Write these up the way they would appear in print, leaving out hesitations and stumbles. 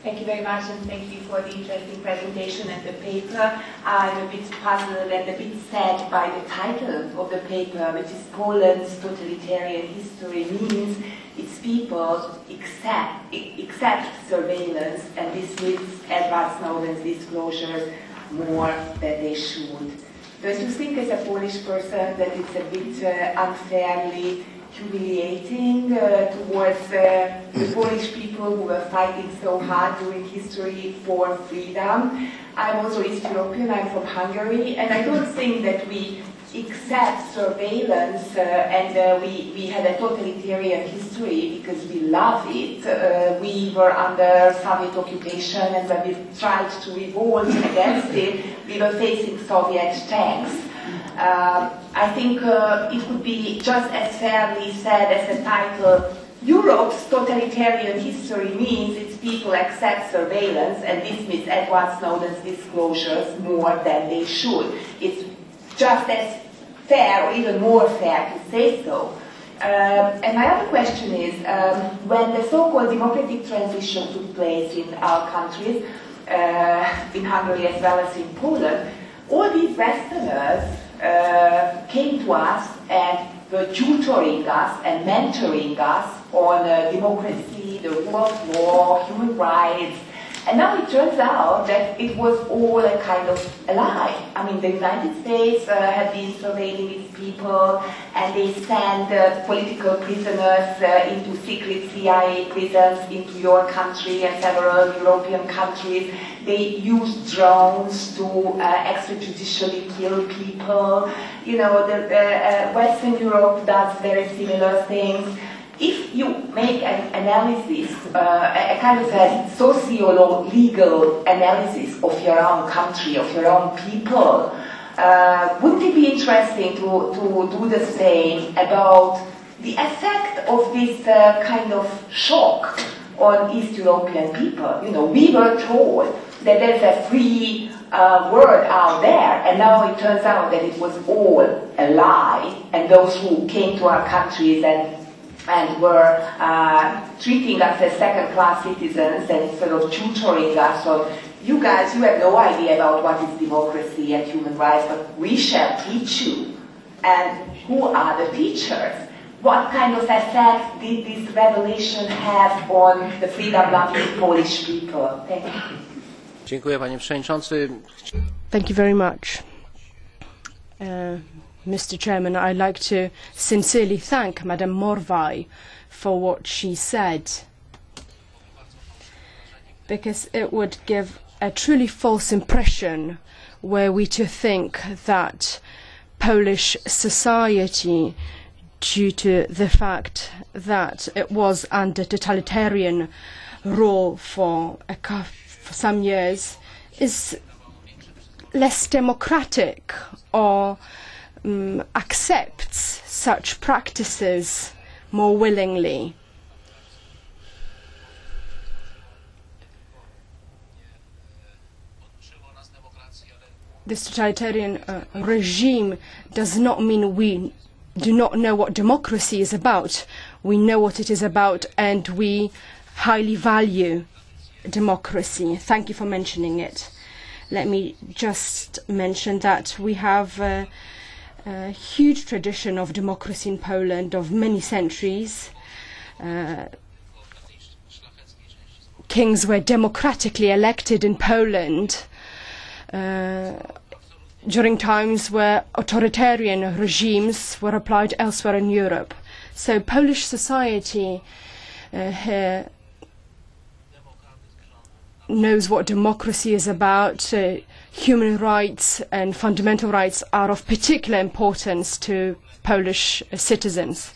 Thank you very much, and thank you for the interesting presentation and the paper. I'm a bit puzzled and a bit sad by the title of the paper, which is Poland's Totalitarian History Means its people accept surveillance and dismiss Edward Snowden's disclosures more than they should. Don't you think as a Polish person that it's a bit unfairly humiliating towards the Polish people who were fighting so hard during history for freedom? I'm also East European, I'm from Hungary, and I don't think that we accept surveillance and we had a totalitarian history because we love it. We were under Soviet occupation, and when we tried to revolt against it, we were facing Soviet tanks. I think it would be just as fairly said as the title, Europe's totalitarian history means its people accept surveillance and dismiss Edward Snowden's disclosures more than they should. It's just as fair, or even more fair, to say so. And my other question is, when the so-called democratic transition took place in our countries, in Hungary as well as in Poland, all these Westerners came to us and were tutoring us and mentoring us on democracy, the rule of law, human rights. And now it turns out that it was all a kind of a lie. I mean, the United States have been surveilling its people, and they send political prisoners into secret CIA prisons into your country and several European countries. They use drones to extrajudicially kill people. You know, Western Europe does very similar things. If you make an analysis, a kind of a socio-legal analysis of your own country, of your own people, wouldn't it be interesting to do the same about the effect of this kind of shock on East European people? You know, we were told that there's a free world out there, and now it turns out that it was all a lie, and those who came to our countries and were treating us as second-class citizens and sort of tutoring us on, you guys, you have no idea about what is democracy and human rights, but we shall teach you. And who are the teachers? What kind of effect did this revelation have on the freedom-loving Polish people? Thank you. Dziękuję, panie przewodniczący. Thank you very much. Mr. Chairman, I'd like to sincerely thank Madame Morvai for what she said, because it would give a truly false impression were we to think that Polish society, due to the fact that it was under totalitarian rule for some years, is less democratic or accepts such practices more willingly. This totalitarian regime does not mean we do not know what democracy is about. We know what it is about, and we highly value democracy. Thank you for mentioning it. Let me just mention that we have a huge tradition of democracy in Poland of many centuries. Kings were democratically elected in Poland during times where authoritarian regimes were applied elsewhere in Europe. So Polish society here knows what democracy is about. Human rights and fundamental rights are of particular importance to Polish citizens.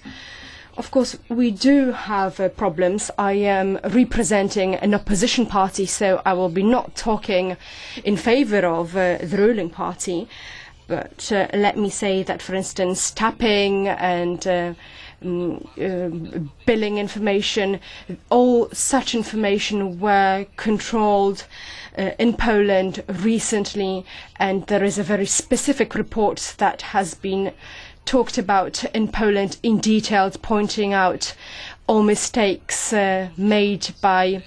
Of course, we do have problems. I am representing an opposition party, so I will be not talking in favor of the ruling party. But let me say that, for instance, tapping and billing information, all such information were controlled in Poland recently, and there is a very specific report that has been talked about in Poland in detail, pointing out all mistakes made by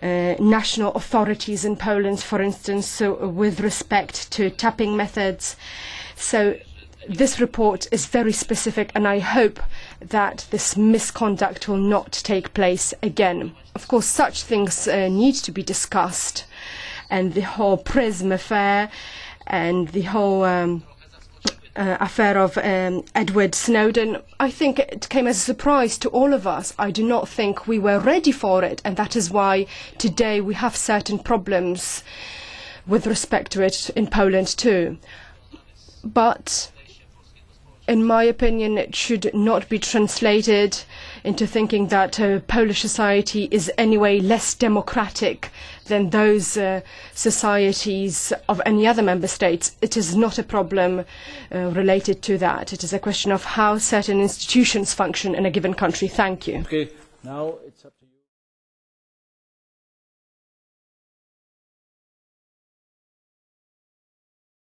national authorities in Poland, for instance, so with respect to tapping methods. So this report is very specific, and I hope that this misconduct will not take place again. Of course, such things need to be discussed, and the whole PRISM affair and the whole affair of Edward Snowden, I think it came as a surprise to all of us. I do not think we were ready for it, and that is why today we have certain problems with respect to it in Poland too. But in my opinion, it should not be translated into thinking that Polish society is anyway less democratic than those societies of any other member states. It is not a problem related to that. It is a question of how certain institutions function in a given country. Thank you. Okay, now it's up to